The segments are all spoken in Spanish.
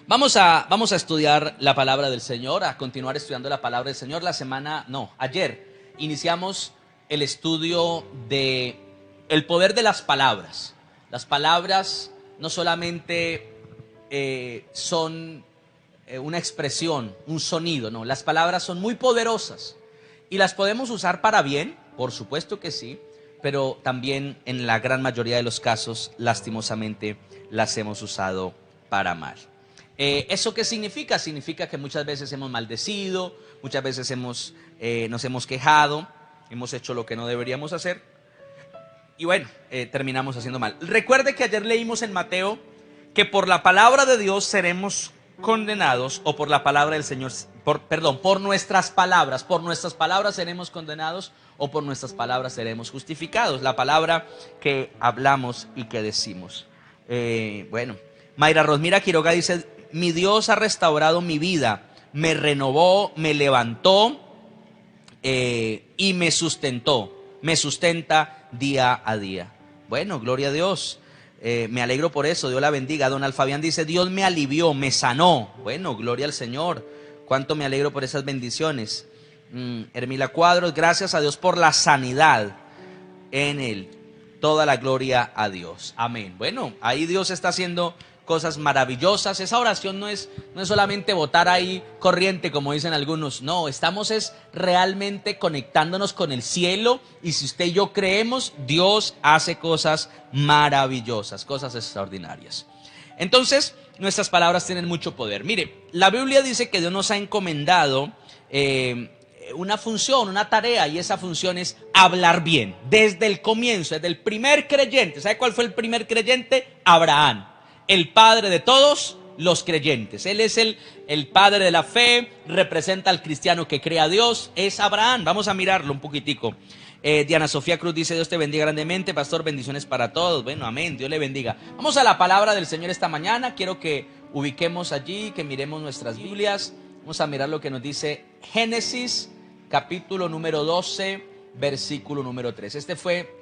Vamos a estudiar la palabra del Señor, a continuar estudiando la palabra del Señor. Ayer iniciamos el estudio de el poder de las palabras. Las palabras no solamente son una expresión, un sonido, no. Las palabras son muy poderosas y las podemos usar para bien, por supuesto que sí, pero también en la gran mayoría de los casos, lastimosamente, las hemos usado para mal. ¿Eso qué significa? Significa que muchas veces hemos maldecido, muchas veces nos hemos quejado, hemos hecho lo que no deberíamos hacer y bueno, terminamos haciendo mal. Recuerde que ayer leímos en Mateo que por la palabra de Dios seremos condenados, o por la palabra del Señor, por nuestras palabras seremos condenados, o por nuestras palabras seremos justificados. La palabra que hablamos y que decimos. Mayra Rosmira Quiroga dice: mi Dios ha restaurado mi vida, me renovó, me levantó y me sustenta día a día. Bueno, gloria a Dios. Me alegro por eso, Dios la bendiga. Don Fabián dice: Dios me alivió, me sanó. Bueno, gloria al Señor. Cuánto me alegro por esas bendiciones. Hermila Cuadros: gracias a Dios por la sanidad en él. Toda la gloria a Dios. Amén. Bueno, ahí Dios está haciendo cosas maravillosas. Esa oración no es solamente botar ahí corriente, como dicen algunos. No, estamos realmente conectándonos con el cielo, y si usted y yo creemos, Dios hace cosas maravillosas, cosas extraordinarias. Entonces, nuestras palabras tienen mucho poder. Mire, la Biblia dice que Dios nos ha encomendado una función, una tarea, y esa función es hablar bien. Desde el comienzo, desde el primer creyente. ¿Sabe cuál fue el primer creyente? Abraham, el padre de todos los creyentes. Él es el padre de la fe, representa al cristiano que cree a Dios, es Abraham. Vamos a mirarlo un poquitico. Diana Sofía Cruz dice: Dios te bendiga grandemente, pastor, bendiciones para todos. Bueno, amén, Dios le bendiga. Vamos a la palabra del Señor esta mañana. Quiero que ubiquemos allí, que miremos nuestras Biblias. Vamos a mirar lo que nos dice Génesis, capítulo número 12, versículo número 3. Este fue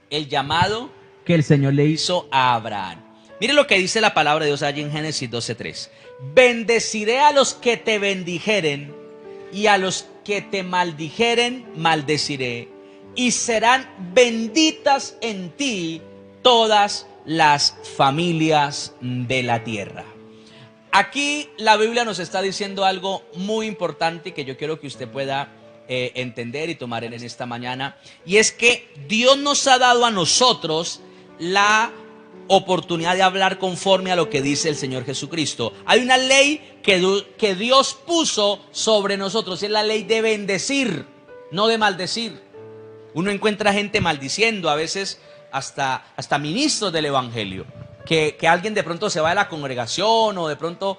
el llamado que el Señor le hizo a Abraham. Mire lo que dice la palabra de Dios allí en Génesis 12:3. Bendeciré a los que te bendijeren, y a los que te maldijeren maldeciré, y serán benditas en ti todas las familias de la tierra. Aquí la Biblia nos está diciendo algo muy importante que yo quiero que usted pueda entender y tomar en esta mañana, y es que Dios nos ha dado a nosotros la oportunidad de hablar conforme a lo que dice el Señor Jesucristo. Hay una ley que Dios puso sobre nosotros, y es la ley de bendecir, no de maldecir. Uno encuentra gente maldiciendo, a veces hasta ministros del evangelio, que alguien de pronto se va de la congregación, o de pronto,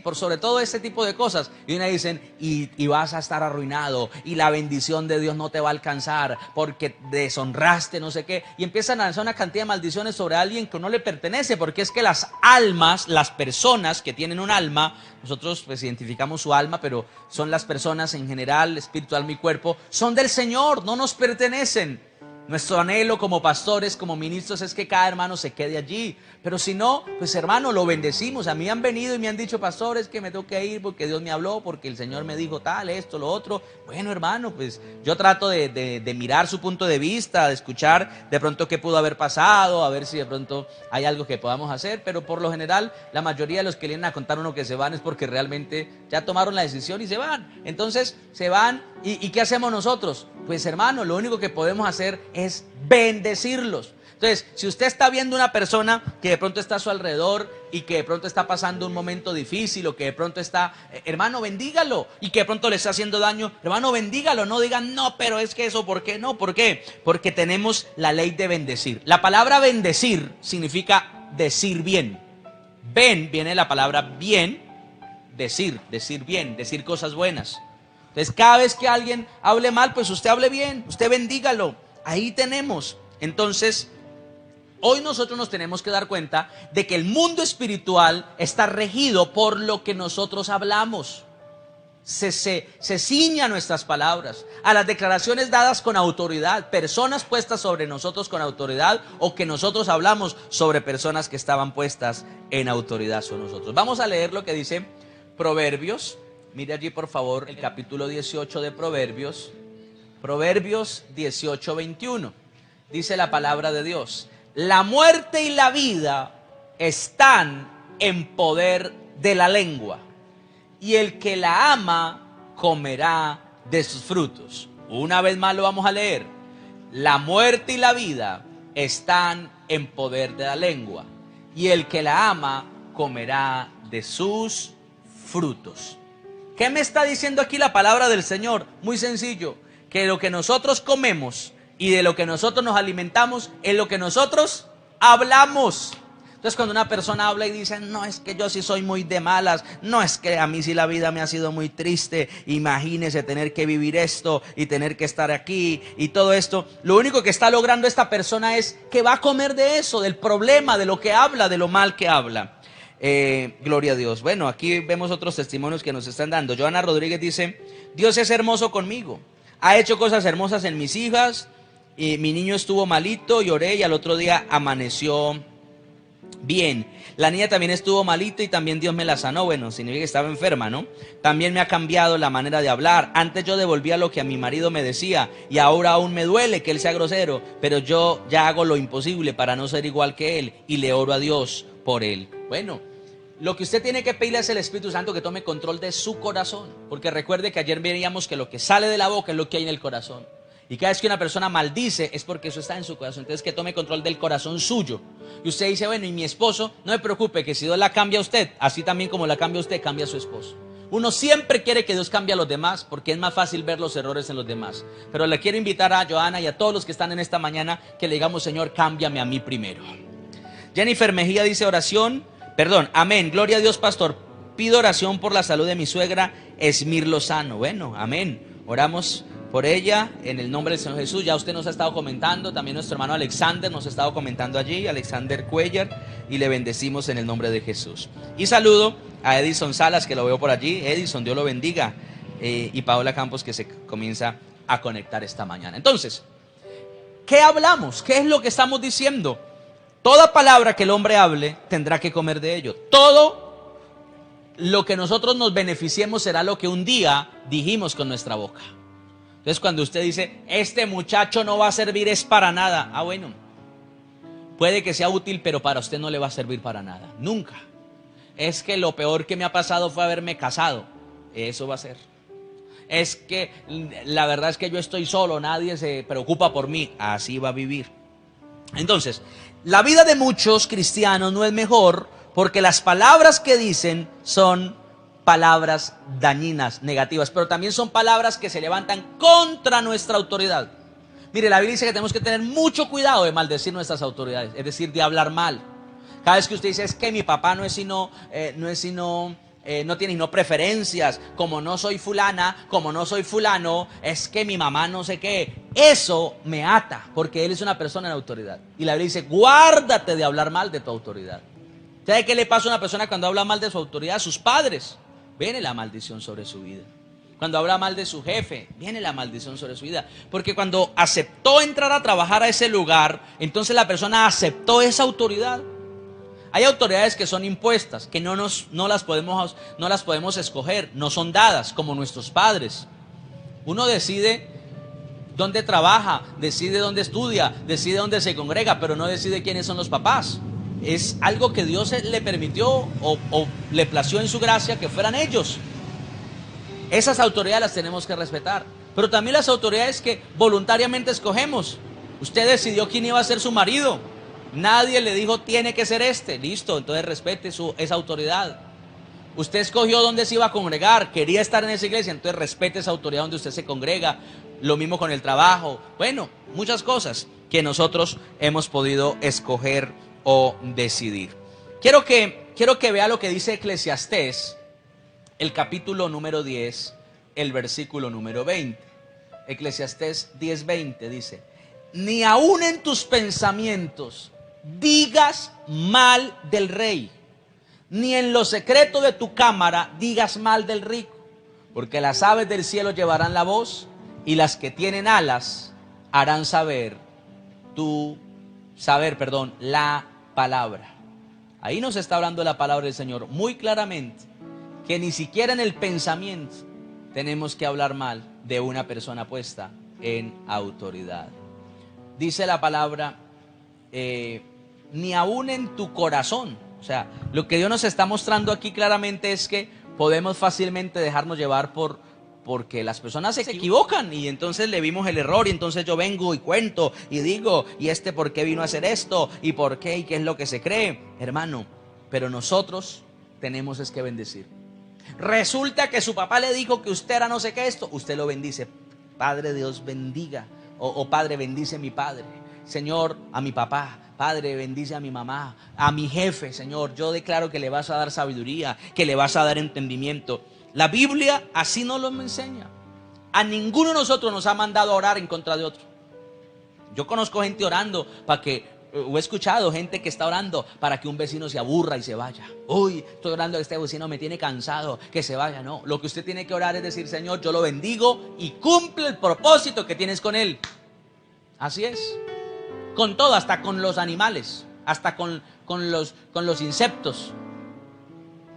por sobre todo ese tipo de cosas, y una dicen, y vas a estar arruinado, y la bendición de Dios no te va a alcanzar, porque deshonraste no sé qué, y empiezan a lanzar una cantidad de maldiciones sobre alguien que no le pertenece, porque es que las almas, las personas que tienen un alma, nosotros pues identificamos su alma, pero son las personas en general, espíritu, alma y cuerpo, son del Señor, no nos pertenecen. Nuestro anhelo como pastores, como ministros, es que cada hermano se quede allí. Pero si no, pues hermano, lo bendecimos. A mí han venido y me han dicho: pastores, que me tengo que ir porque Dios me habló, porque el Señor me dijo tal, esto, lo otro. Bueno, hermano, pues yo trato de mirar su punto de vista, de escuchar de pronto qué pudo haber pasado, a ver si de pronto hay algo que podamos hacer. Pero por lo general, la mayoría de los que vienen a contar uno que se van es porque realmente ya tomaron la decisión y se van. Entonces se van, ¿y qué hacemos nosotros? Pues hermano, lo único que podemos hacer es bendecirlos. Entonces, si usted está viendo una persona que de pronto está a su alrededor y que de pronto está pasando un momento difícil, o que de pronto está, hermano, bendígalo, y que de pronto le está haciendo daño, hermano, bendígalo. No digan: no, pero es que eso, ¿por qué no? ¿Por qué? Porque tenemos la ley de bendecir. La palabra bendecir significa decir bien. Viene la palabra bien, decir bien, decir cosas buenas. Entonces, cada vez que alguien hable mal, pues usted hable bien, usted bendígalo. Ahí tenemos. Entonces, hoy nosotros nos tenemos que dar cuenta de que el mundo espiritual está regido por lo que nosotros hablamos. se ciña a nuestras palabras, a las declaraciones dadas con autoridad, personas puestas sobre nosotros con autoridad, o que nosotros hablamos sobre personas que estaban puestas en autoridad sobre nosotros. Vamos a leer lo que dice Proverbios. Mire allí por favor el capítulo 18 de Proverbios. Proverbios 18, 21. Dice la palabra de Dios: la muerte y la vida están en poder de la lengua, y el que la ama comerá de sus frutos. Una vez más lo vamos a leer. La muerte y la vida están en poder de la lengua, y el que la ama comerá de sus frutos. ¿Qué me está diciendo aquí la palabra del Señor? Muy sencillo, que lo que nosotros comemos y de lo que nosotros nos alimentamos es lo que nosotros hablamos. Entonces cuando una persona habla y dice, no, es que yo sí soy muy de malas, no, es que a mí sí la vida me ha sido muy triste, imagínese tener que vivir esto y tener que estar aquí y todo esto, lo único que está logrando esta persona es que va a comer de eso, del problema, de lo que habla, de lo mal que habla. Gloria a Dios. Bueno, aquí vemos otros testimonios que nos están dando. Joana Rodríguez dice: Dios es hermoso conmigo, ha hecho cosas hermosas en mis hijas, y mi niño estuvo malito, lloré y al otro día amaneció bien. La niña también estuvo malita y también Dios me la sanó. Bueno, significa que estaba enferma, ¿no? También me ha cambiado la manera de hablar. Antes yo devolvía lo que a mi marido me decía y ahora aún me duele que él sea grosero, pero yo ya hago lo imposible para no ser igual que él y le oro a Dios por él. Bueno, lo que usted tiene que pedirle es el Espíritu Santo que tome control de su corazón, porque recuerde que ayer veíamos que lo que sale de la boca es lo que hay en el corazón. Y cada vez que una persona maldice es porque eso está en su corazón. Entonces que tome control del corazón suyo. Y usted dice, bueno, y mi esposo, no me preocupe, que si Dios la cambia a usted, así también como la cambia a usted, cambia a su esposo. Uno siempre quiere que Dios cambie a los demás, porque es más fácil ver los errores en los demás. Pero le quiero invitar a Joana y a todos los que están en esta mañana que le digamos, Señor, cámbiame a mí primero. Jennifer Mejía dice amén, gloria a Dios, pastor. Pido oración por la salud de mi suegra Esmir Lozano. Bueno, amén. Oramos por ella en el nombre del Señor Jesús. Ya usted nos ha estado comentando, también nuestro hermano Alexander nos ha estado comentando allí, Alexander Cuellar, y le bendecimos en el nombre de Jesús. Y saludo a Edison Salas, que lo veo por allí. Edison, Dios lo bendiga, y Paola Campos, que se comienza a conectar esta mañana. Entonces, ¿qué hablamos? ¿Qué es lo que estamos diciendo? Toda palabra que el hombre hable tendrá que comer de ello. Todo lo que nosotros nos beneficiemos será lo que un día dijimos con nuestra boca. Entonces cuando usted dice, este muchacho no va a servir es para nada. Bueno, puede que sea útil, pero para usted no le va a servir para nada. Nunca. Es que lo peor que me ha pasado fue haberme casado. Eso va a ser. Es que la verdad es que yo estoy solo, nadie se preocupa por mí. Así va a vivir. Entonces, la vida de muchos cristianos no es mejor porque las palabras que dicen son palabras dañinas, negativas, pero también son palabras que se levantan contra nuestra autoridad. Mire, la Biblia dice que tenemos que tener mucho cuidado de maldecir nuestras autoridades, es decir, de hablar mal. Cada vez que usted dice, es que mi papá no tiene sino preferencias, como no soy fulana, como no soy fulano, es que mi mamá no sé qué. Eso me ata, porque él es una persona en autoridad. Y la Biblia dice, guárdate de hablar mal de tu autoridad. ¿Sabe qué le pasa a una persona cuando habla mal de su autoridad? A sus padres. Viene la maldición sobre su vida. Cuando habla mal de su jefe, viene la maldición sobre su vida. Porque cuando aceptó entrar a trabajar a ese lugar, entonces la persona aceptó esa autoridad. Hay autoridades que son impuestas, que no las podemos escoger, no son dadas, como nuestros padres. Uno decide dónde trabaja, decide dónde estudia, decide dónde se congrega, pero no decide quiénes son los papás. Es algo que Dios le permitió o le plació en su gracia que fueran ellos. Esas autoridades las tenemos que respetar, pero también las autoridades que voluntariamente escogemos. Usted decidió quién iba a ser su marido. Nadie le dijo, tiene que ser este. Listo, entonces respete esa autoridad. Usted escogió dónde se iba a congregar, quería estar en esa iglesia, entonces respete esa autoridad donde usted se congrega. Lo mismo con el trabajo. Bueno, muchas cosas que nosotros hemos podido escoger o decidir. Quiero que vea lo que dice Eclesiastés, el capítulo número 10, el versículo número 20. Eclesiastés 10:20 dice, ni aun en tus pensamientos digas mal del rey, ni en lo secreto de tu cámara digas mal del rico, Porque las aves del cielo llevarán la voz y las que tienen alas harán saber la palabra. Ahí nos está hablando la palabra del Señor muy claramente, que ni siquiera en el pensamiento tenemos que hablar mal de una persona puesta en autoridad. Dice la palabra, ni aún en tu corazón. O sea, lo que Dios nos está mostrando aquí claramente es que podemos fácilmente dejarnos llevar porque las personas se equivocan y entonces le vimos el error y entonces yo vengo y cuento y digo, ¿y por qué vino a hacer esto? ¿Y por qué? ¿Y qué es lo que se cree? Hermano, pero nosotros tenemos es que bendecir. Resulta que su papá le dijo que usted era no sé qué esto, usted lo bendice. Padre, Dios bendiga, o Padre, bendice a mi padre. Señor, a mi papá. Padre, bendice a mi mamá, a mi jefe. Señor, yo declaro que le vas a dar sabiduría, que le vas a dar entendimiento. La Biblia así nos lo enseña. A ninguno de nosotros nos ha mandado a orar en contra de otro. Yo conozco gente orando o he escuchado gente que está orando para que un vecino se aburra y se vaya. Uy, estoy orando, este vecino me tiene cansado, que se vaya. No, lo que usted tiene que orar es decir, Señor, yo lo bendigo y cumple el propósito que tienes con él. Así es. Con todo, hasta con los animales, hasta con los insectos.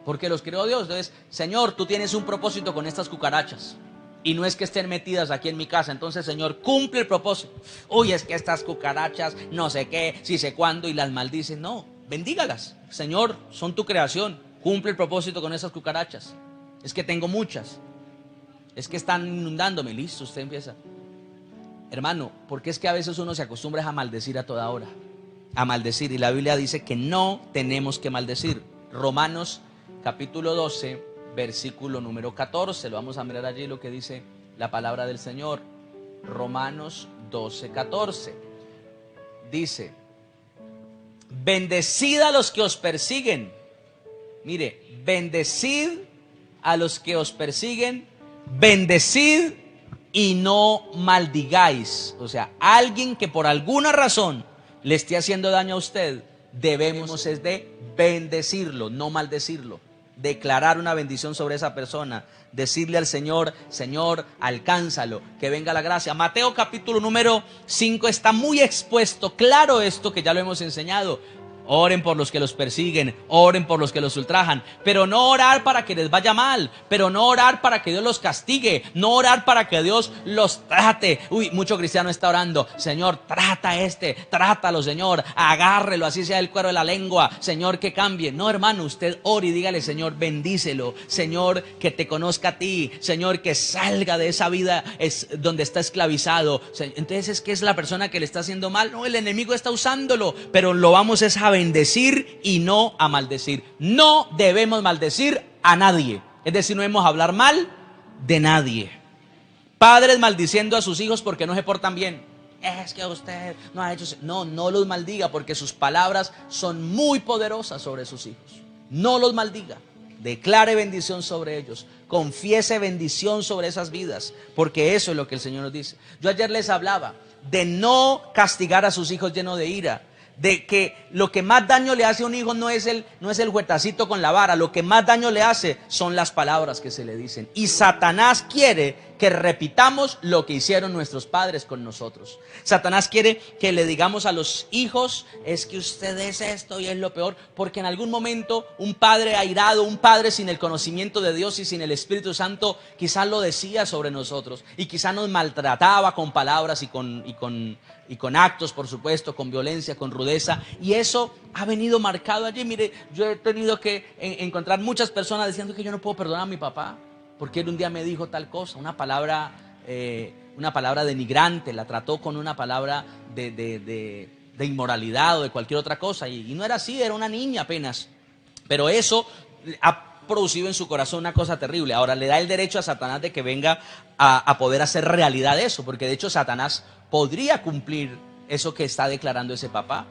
Porque los creó Dios. Entonces, Señor, tú tienes un propósito con estas cucarachas. Y no es que estén metidas aquí en mi casa. Entonces, Señor, cumple el propósito. Uy, es que estas cucarachas, no sé qué, si sé cuándo, y las maldicen. No, bendígalas. Señor, son tu creación. Cumple el propósito con esas cucarachas. Es que tengo muchas. Es que están inundándome. Listo, usted empieza. Hermano, porque es que a veces uno se acostumbra a maldecir a toda hora. A maldecir. Y la Biblia dice que no tenemos que maldecir. Romanos capítulo 12, versículo número 14. Lo vamos a mirar allí lo que dice la palabra del Señor. Romanos 12, 14. Dice, bendecid a los que os persiguen. Mire, bendecid a los que os persiguen. Bendecid y no maldigáis. O sea, alguien que por alguna razón le esté haciendo daño a usted, debemos es de bendecirlo, no maldecirlo. Declarar una bendición sobre esa persona, decirle al Señor, Señor, alcánzalo, que venga la gracia. Mateo capítulo número 5 está muy expuesto, claro esto que ya lo hemos enseñado. Oren por los que los persiguen, oren por los que los ultrajan, pero no orar para que les vaya mal, pero no orar para que Dios los castigue, no orar para que Dios los trate. Uy, mucho cristiano está orando, Señor, trátalo, Señor, agárrelo, así sea el cuero de la lengua, Señor, que cambie. No, hermano, usted ore y dígale, Señor, bendícelo, Señor, que te conozca a ti, Señor, que salga de esa vida donde está esclavizado. Entonces es que es la persona que le está haciendo mal. No, el enemigo está usándolo, pero lo vamos a bendecir y no a maldecir. No debemos maldecir a nadie. Es decir, no debemos hablar mal de nadie. Padres maldiciendo a sus hijos porque no se portan bien. Es que usted no ha hecho... No los maldiga, porque sus palabras son muy poderosas sobre sus hijos. No los maldiga. Declare bendición sobre ellos. Confiese bendición sobre esas vidas, porque eso es lo que el Señor nos dice. Yo ayer les hablaba de no castigar a sus hijos lleno de ira, de que lo que más daño le hace a un hijo no es el juetacito con la vara. Lo que más daño le hace son las palabras que se le dicen. Y Satanás quiere que repitamos lo que hicieron nuestros padres con nosotros. Satanás quiere que le digamos a los hijos, es que usted es esto y es lo peor, porque en algún momento un padre airado, un padre sin el conocimiento de Dios y sin el Espíritu Santo, quizás lo decía sobre nosotros y quizás nos maltrataba con palabras y con actos, por supuesto, con violencia, con rudeza, y eso ha venido marcado allí. Mire, yo he tenido que encontrar muchas personas diciendo que yo no puedo perdonar a mi papá porque él un día me dijo tal cosa, una palabra denigrante, la trató con una palabra de inmoralidad o de cualquier otra cosa, y no era así, era una niña apenas, pero eso ha producido en su corazón una cosa terrible. Ahora le da el derecho a Satanás de que venga a poder hacer realidad eso, porque de hecho Satanás podría cumplir eso que está declarando ese papá.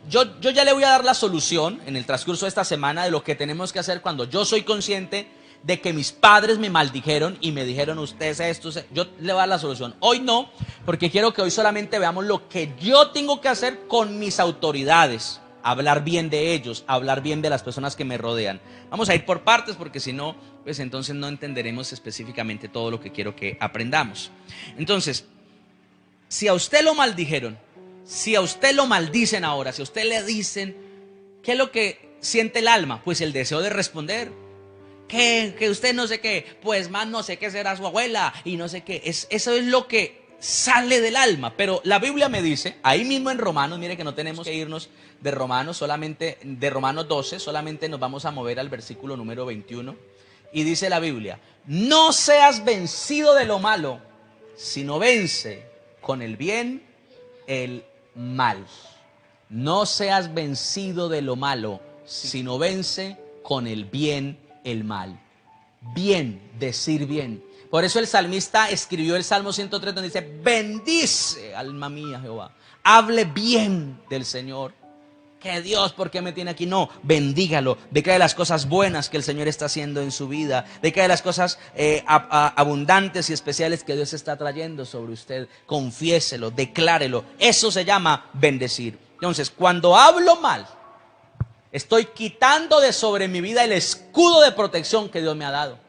Yo ya le voy a dar la solución en el transcurso de esta semana de lo que tenemos que hacer cuando yo soy consciente de que mis padres me maldijeron y me dijeron usted es esto. Yo le voy a dar la solución. Hoy no, porque quiero que hoy solamente veamos lo que yo tengo que hacer con mis autoridades. hablar bien de ellos, hablar bien de las personas que me rodean. Vamos a ir por partes porque si no, pues entonces no entenderemos específicamente todo lo que quiero que aprendamos. Entonces, si a usted lo maldijeron, si a usted lo maldicen ahora, si a usted le dicen, ¿qué es lo que siente el alma? Pues el deseo de responder. Que usted no sé qué, pues más no sé qué será su abuela y no sé qué. Eso es lo que sale del alma. Pero la Biblia me dice, ahí mismo en Romanos, mire que no tenemos que irnos de Romanos, solamente de Romanos 12, solamente nos vamos a mover al versículo número 21. Y dice la Biblia, no seas vencido de lo malo, sino vence con el bien el mal. No seas vencido de lo malo, sino vence con el bien el mal. Bien, decir bien. Por eso el salmista escribió el Salmo 103 donde dice, bendice, alma mía, Jehová. Hable bien del Señor. Que Dios, ¿por qué me tiene aquí? No, bendígalo. Declare las cosas buenas que el Señor está haciendo en su vida. Declare las cosas abundantes y especiales que Dios está trayendo sobre usted. Confiéselo, declárelo. Eso se llama bendecir. Entonces, cuando hablo mal, estoy quitando de sobre mi vida el escudo de protección que Dios me ha dado.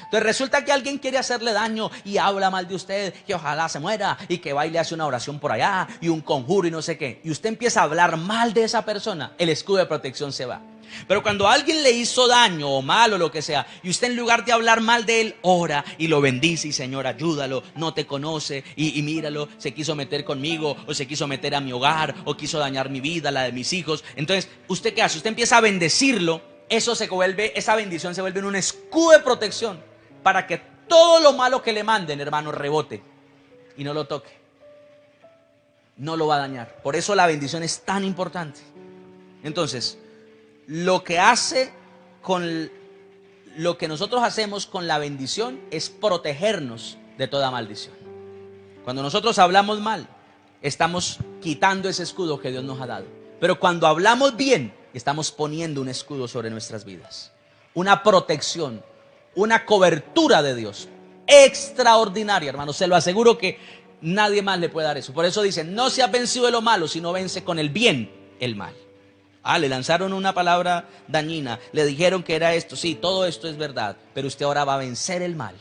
Entonces resulta que alguien quiere hacerle daño y habla mal de usted, que ojalá se muera y que va y le hace una oración por allá y un conjuro y no sé qué. Y usted empieza a hablar mal de esa persona, el escudo de protección se va. Pero cuando alguien le hizo daño o mal o lo que sea, y usted en lugar de hablar mal de él, ora y lo bendice y Señor, ayúdalo, no te conoce y míralo, se quiso meter conmigo o se quiso meter a mi hogar o quiso dañar mi vida, la de mis hijos. Entonces, ¿usted qué hace? Usted empieza a bendecirlo, esa bendición se vuelve en un escudo de protección para que todo lo malo que le manden, hermano, rebote y no lo toque. No lo va a dañar. Por eso la bendición es tan importante. Entonces, lo que nosotros hacemos con la bendición es protegernos de toda maldición. Cuando nosotros hablamos mal, estamos quitando ese escudo que Dios nos ha dado. Pero cuando hablamos bien, estamos poniendo un escudo sobre nuestras vidas. Una protección, una cobertura de Dios extraordinaria, hermano. Se lo aseguro que nadie más le puede dar eso. Por eso dicen, no seas vencido de lo malo, sino vence con el bien el mal. Le lanzaron una palabra dañina, le dijeron que era esto, sí, todo esto es verdad, pero usted ahora va a vencer el mal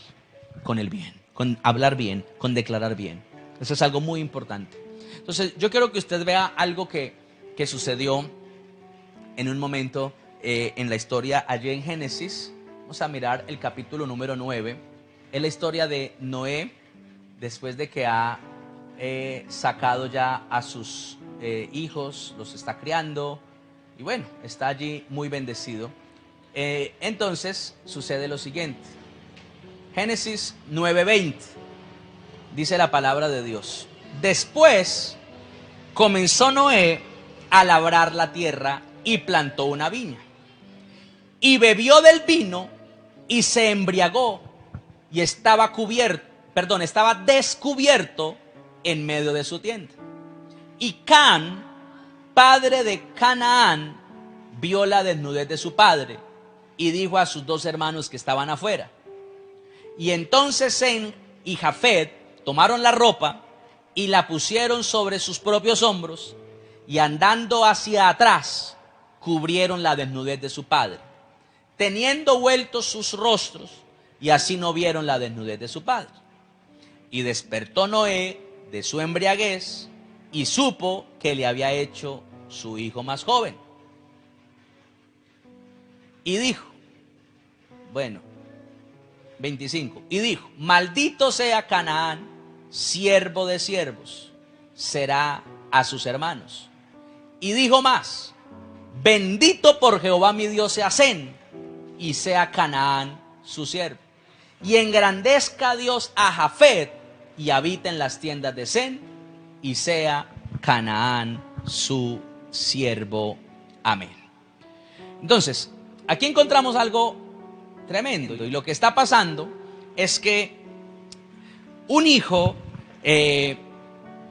con el bien, con hablar bien, con declarar bien. Eso es algo muy importante. Entonces yo quiero que usted vea algo que sucedió en un momento en la historia allí en Génesis. Vamos a mirar el capítulo número 9, es la historia de Noé, después de que ha sacado ya a sus hijos, los está criando, y bueno, está allí muy bendecido. Entonces sucede lo siguiente. Génesis 9:20 dice la palabra de Dios. Después comenzó Noé a labrar la tierra y plantó una viña. Y bebió del vino y se embriagó y estaba descubierto en medio de su tienda. Y Cam, padre de Canaán, vio la desnudez de su padre y dijo a sus dos hermanos que estaban afuera. Y entonces Sem y Jafet tomaron la ropa y la pusieron sobre sus propios hombros y andando hacia atrás cubrieron la desnudez de su padre, teniendo vueltos sus rostros, y así no vieron la desnudez de su padre. Y despertó Noé de su embriaguez y supo que le había hecho su hijo más joven. Y dijo, 25, y dijo, maldito sea Canaán, siervo de siervos, será a sus hermanos. Y dijo más, bendito por Jehová mi Dios sea Sem, y sea Canaán su siervo. Y engrandezca Dios a Jafet, y habita en las tiendas de Sem, y sea Canaán su siervo. Amén. Entonces, aquí encontramos algo tremendo. Y lo que está pasando es que un hijo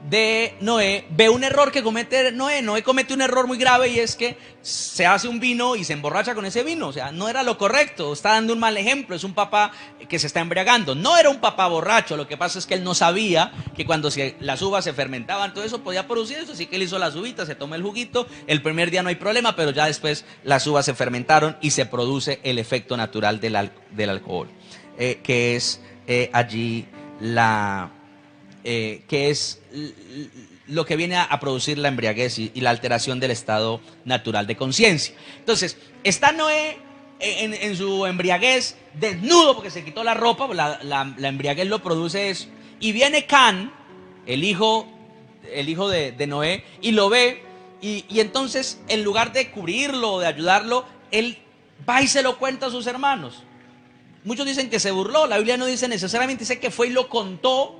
de Noé, ve un error que comete Noé. Noé comete un error muy grave, y es que se hace un vino y se emborracha con ese vino. O sea, no era lo correcto, está dando un mal ejemplo. Es un papá que se está embriagando. No era un papá borracho, lo que pasa es que él no sabía que cuando las uvas se fermentaban, todo eso podía producir eso. Así que él hizo las uvitas, se toma el juguito. El primer día no hay problema, pero ya después las uvas se fermentaron y se produce el efecto natural del alcohol, que es allí que es lo que viene a producir la embriaguez y la alteración del estado natural de conciencia. Entonces, está Noé en su embriaguez, desnudo porque se quitó la ropa. La embriaguez lo produce eso. Y viene Can, el hijo de Noé, y lo ve, y entonces, en lugar de cubrirlo o de ayudarlo, él va y se lo cuenta a sus hermanos. Muchos dicen que se burló. La Biblia no dice necesariamente, dice que fue y lo contó,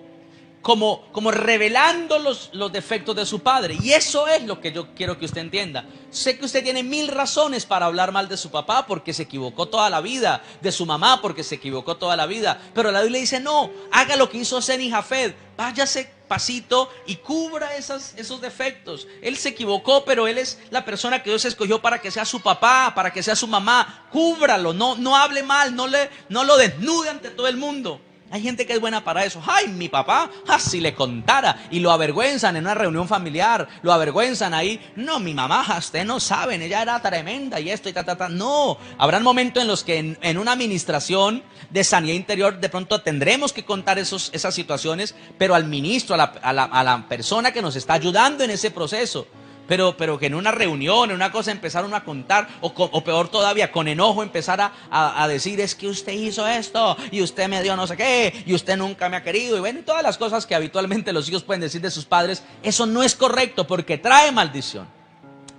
como revelando los defectos de su padre. Y eso es lo que yo quiero que usted entienda. Sé que usted tiene 1000 razones para hablar mal de su papá, porque se equivocó toda la vida, de su mamá porque se equivocó toda la vida, pero la Biblia dice no, haga lo que hizo Sem y Jafet, váyase pasito y cubra esos defectos. Él se equivocó, pero él es la persona que Dios escogió para que sea su papá, para que sea su mamá. Cúbralo, no hable mal, no lo desnude ante todo el mundo. Hay gente que es buena para eso. Ay, mi papá, si le contara. Y lo avergüenzan en una reunión familiar, lo avergüenzan ahí. No, mi mamá, usted no saben, ella era tremenda y esto y ta. No, habrán momentos en los que en una administración de sanidad interior de pronto tendremos que contar esas situaciones, pero al ministro, a la persona que nos está ayudando en ese proceso. Pero que en una reunión, en una cosa, empezaron a contar, o peor todavía, con enojo empezar a decir, es que usted hizo esto, y usted me dio no sé qué, y usted nunca me ha querido, y bueno, y todas las cosas que habitualmente los hijos pueden decir de sus padres. Eso no es correcto, porque trae maldición.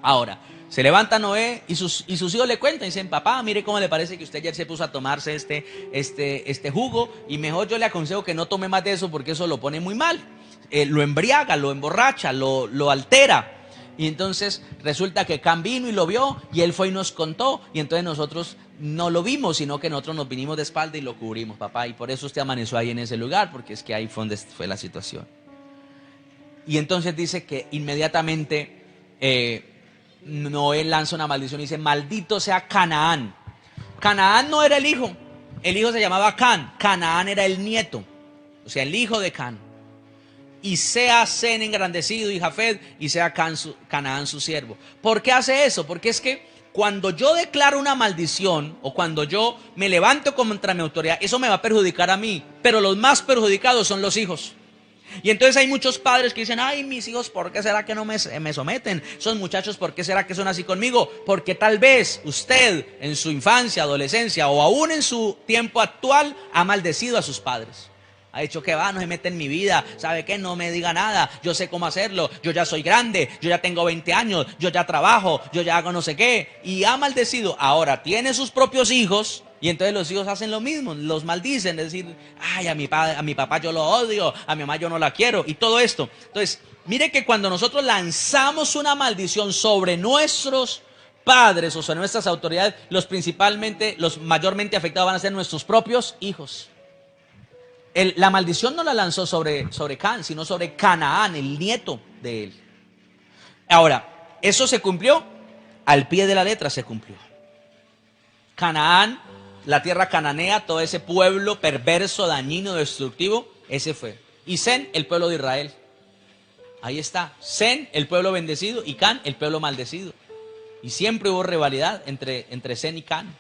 Ahora, se levanta Noé y sus hijos le cuentan, dicen, papá, mire cómo le parece que usted ayer se puso a tomarse este jugo, y mejor yo le aconsejo que no tome más de eso, porque eso lo pone muy mal. Lo embriaga, lo emborracha, lo altera. Y entonces resulta que Can vino y lo vio, y él fue y nos contó, y entonces nosotros no lo vimos, sino que nosotros nos vinimos de espalda y lo cubrimos, papá, y por eso usted amaneció ahí en ese lugar, porque es que ahí fue donde fue la situación. Y entonces dice que inmediatamente Noé lanza una maldición y dice, maldito sea Canaán. Canaán no era el hijo se llamaba Can, Canaán era el nieto, o sea, el hijo de Can. Y sea Sem engrandecido y Jafet, y sea Canaán su siervo. ¿Por qué hace eso? Porque es que cuando yo declaro una maldición, o cuando yo me levanto contra mi autoridad, eso me va a perjudicar a mí, pero los más perjudicados son los hijos. Y entonces hay muchos padres que dicen, ay, mis hijos, ¿por qué será que no me someten? Son muchachos, ¿por qué será que son así conmigo? Porque tal vez usted en su infancia, adolescencia, o aún en su tiempo actual, ha maldecido a sus padres. Ha dicho que no se mete en mi vida, ¿sabe qué? No me diga nada, yo sé cómo hacerlo, yo ya soy grande, yo ya tengo 20 años, yo ya trabajo, yo ya hago no sé qué. Y ha maldecido. Ahora tiene sus propios hijos, y entonces los hijos hacen lo mismo, los maldicen, es decir, ay, a mi papá yo lo odio, a mi mamá yo no la quiero, y todo esto. Entonces, mire que cuando nosotros lanzamos una maldición sobre nuestros padres o sobre nuestras autoridades, los mayormente afectados van a ser nuestros propios hijos. La maldición no la lanzó sobre Can, sino sobre Canaán, el nieto de él. Ahora, eso se cumplió, al pie de la letra se cumplió. Canaán, la tierra cananea, todo ese pueblo perverso, dañino, destructivo, ese fue. Y Sem, el pueblo de Israel. Ahí está, Sem, el pueblo bendecido, y Can, el pueblo maldecido. Y siempre hubo rivalidad entre Sem y Can,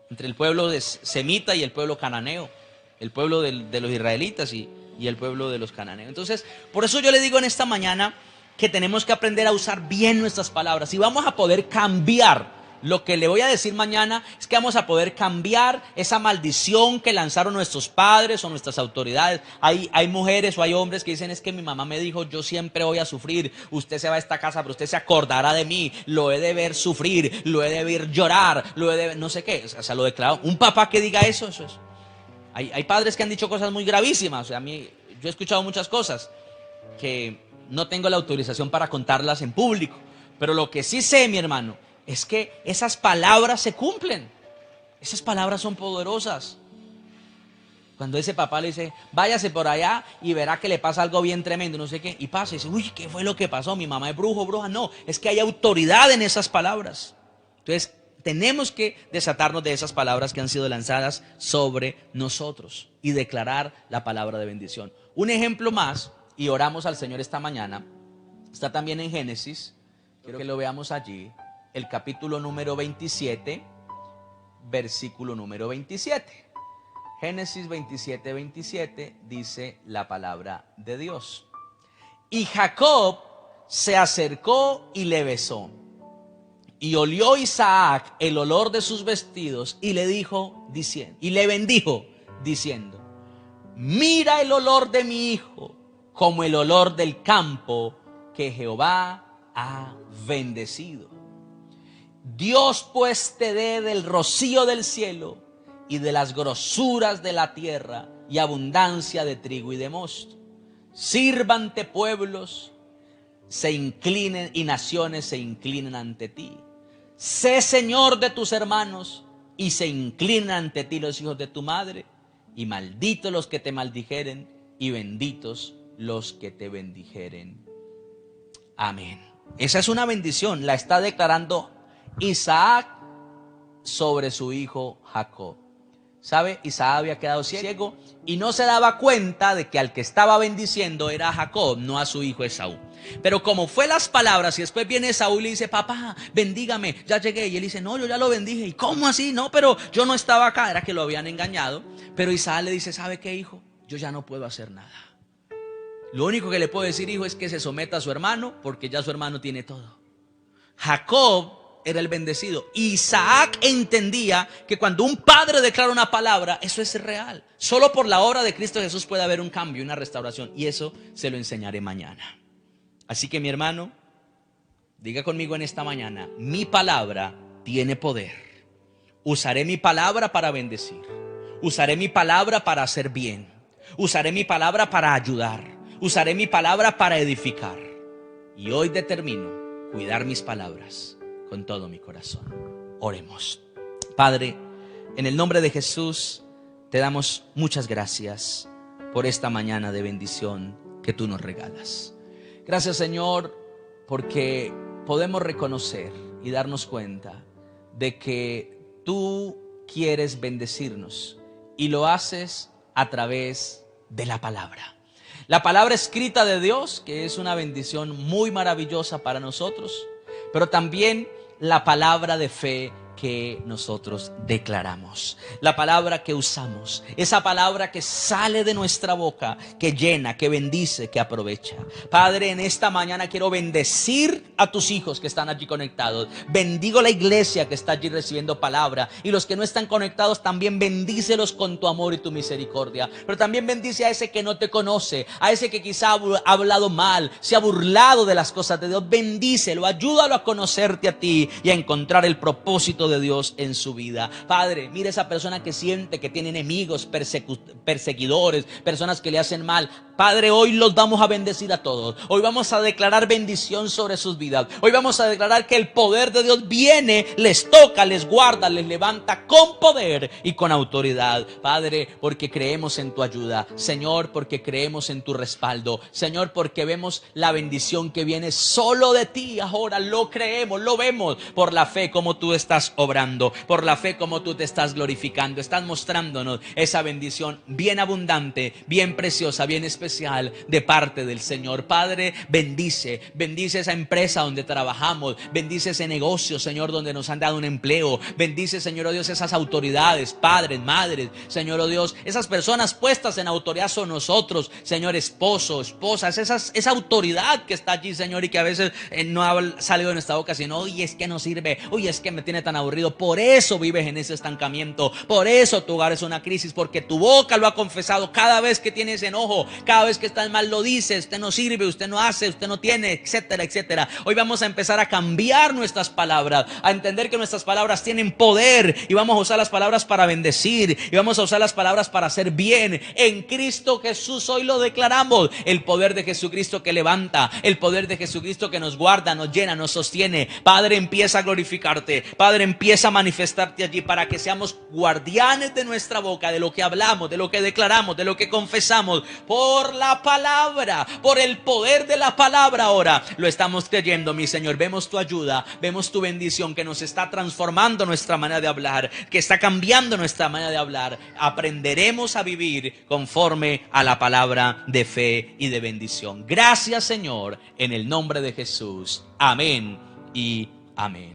entre el pueblo de semita y el pueblo cananeo. El pueblo de los israelitas y el pueblo de los cananeos. Entonces, por eso yo le digo en esta mañana que tenemos que aprender a usar bien nuestras palabras. Y vamos a poder cambiar. Lo que le voy a decir mañana es que vamos a poder cambiar esa maldición que lanzaron nuestros padres o nuestras autoridades. Hay mujeres o hay hombres que dicen, es que mi mamá me dijo, yo siempre voy a sufrir. Usted se va a esta casa, pero usted se acordará de mí. Lo he de ver sufrir, lo he de ver llorar, lo he de ver no sé qué. O sea, lo declaró. Un papá que diga eso es... Hay padres que han dicho cosas muy gravísimas. O sea, yo he escuchado muchas cosas que no tengo la autorización para contarlas en público. Pero lo que sí sé, mi hermano, es que esas palabras se cumplen. Esas palabras son poderosas. Cuando ese papá le dice, váyase por allá y verá que le pasa algo bien tremendo, no sé qué, y pasa y dice, uy, ¿qué fue lo que pasó? Mi mamá es brujo, bruja. No, es que hay autoridad en esas palabras. Entonces, tenemos que desatarnos de esas palabras que han sido lanzadas sobre nosotros y declarar la palabra de bendición. Un ejemplo más, y oramos al Señor esta mañana, está también en Génesis, quiero que lo veamos allí, el capítulo número 27, versículo número 27. Génesis 27, 27 dice la palabra de Dios. Y Jacob se acercó y le besó. Y olió Isaac el olor de sus vestidos y le dijo, diciendo, y le bendijo, diciendo, mira el olor de mi hijo, como el olor del campo que Jehová ha bendecido. Dios pues te dé del rocío del cielo y de las grosuras de la tierra y abundancia de trigo y de mosto. Sírvante pueblos, se inclinen y naciones se inclinen ante ti. Sé Señor de tus hermanos y se inclinen ante ti los hijos de tu madre. Y malditos los que te maldijeren y benditos los que te bendijeren. Amén. Esa es una bendición, la está declarando Isaac sobre su hijo Jacob. ¿Sabe? Isaac había quedado ciego y no se daba cuenta de que al que estaba bendiciendo era a Jacob, no a su hijo Esaú. Pero como fue las palabras y después viene Esaú y le dice, papá, bendígame, ya llegué. Y él dice, no, yo ya lo bendije. ¿Y cómo así? No, pero yo no estaba acá, era que lo habían engañado. Pero Isaac le dice, ¿sabe qué, hijo? Yo ya no puedo hacer nada. Lo único que le puedo decir, hijo, es que se someta a su hermano, porque ya su hermano tiene todo. Jacob era el bendecido. Isaac entendía que cuando un padre declara una palabra, eso es real. Solo por la obra de Cristo Jesús puede haber un cambio, una restauración. Y eso se lo enseñaré mañana. Así que mi hermano, diga conmigo en esta mañana, mi palabra tiene poder. Usaré mi palabra para bendecir. Usaré mi palabra para hacer bien. Usaré mi palabra para ayudar. Usaré mi palabra para edificar. Y hoy determino cuidar mis palabras con todo mi corazón. Oremos. Padre, en el nombre de Jesús, te damos muchas gracias por esta mañana de bendición que tú nos regalas. Gracias, Señor, porque podemos reconocer y darnos cuenta de que tú quieres bendecirnos y lo haces a través de la palabra. La palabra escrita de Dios, que es una bendición muy maravillosa para nosotros, pero también la palabra de fe que nosotros declaramos, la palabra que usamos, esa palabra que sale de nuestra boca, que llena, que bendice, que aprovecha. Padre, en esta mañana quiero bendecir a tus hijos que están allí conectados. Bendigo la iglesia que está allí recibiendo palabra, y los que no están conectados también bendícelos con tu amor y tu misericordia. Pero también bendice a ese que no te conoce, a ese que quizá ha hablado mal, se ha burlado de las cosas de Dios. Bendícelo, ayúdalo a conocerte a ti y a encontrar el propósito de Dios en su vida. Padre, mira esa persona que siente que tiene enemigos, perseguidores, personas que le hacen mal. Padre, hoy los vamos a bendecir a todos. Hoy vamos a declarar bendición sobre sus vidas. Hoy vamos a declarar que el poder de Dios viene, les toca, les guarda, les levanta con poder y con autoridad. Padre, porque creemos en tu ayuda. Señor, porque creemos en tu respaldo. Señor, porque vemos la bendición que viene solo de ti. Ahora lo creemos, lo vemos por la fe como tú estás obrando, por la fe como tú te estás glorificando. Estás mostrándonos esa bendición bien abundante, bien preciosa, bien especial de parte del Señor. Padre, bendice esa empresa donde trabajamos, bendice ese negocio, Señor, donde nos han dado un empleo. Bendice, Señor, oh Dios, esas autoridades, padres, madres, Señor, oh Dios, esas personas puestas en autoridad son nosotros, Señor, esposos, esposas, esa autoridad que está allí, Señor, y que a veces no ha salido de nuestra boca, sino, oye, es que no sirve, oye, es que me tiene tan aburrido. Por eso vives en ese estancamiento, por eso tu hogar es una crisis, porque tu boca lo ha confesado. Cada vez que tienes enojo, cada cada vez que estás mal lo dice, usted no sirve, usted no hace, usted no tiene, etcétera, etcétera. Hoy vamos a empezar a cambiar nuestras palabras, a entender que nuestras palabras tienen poder y vamos a usar las palabras para bendecir y vamos a usar las palabras para hacer bien. En Cristo Jesús hoy lo declaramos, el poder de Jesucristo que levanta, el poder de Jesucristo que nos guarda, nos llena, nos sostiene. Padre, empieza a glorificarte, Padre, empieza a manifestarte allí para que seamos guardianes de nuestra boca, de lo que hablamos, de lo que declaramos, de lo que confesamos, por la palabra, por el poder de la palabra. Ahora lo estamos creyendo, mi Señor. Vemos tu ayuda, vemos tu bendición que nos está transformando nuestra manera de hablar, que está cambiando nuestra manera de hablar. Aprenderemos a vivir conforme a la palabra de fe y de bendición. Gracias, Señor, en el nombre de Jesús. Amén y amén.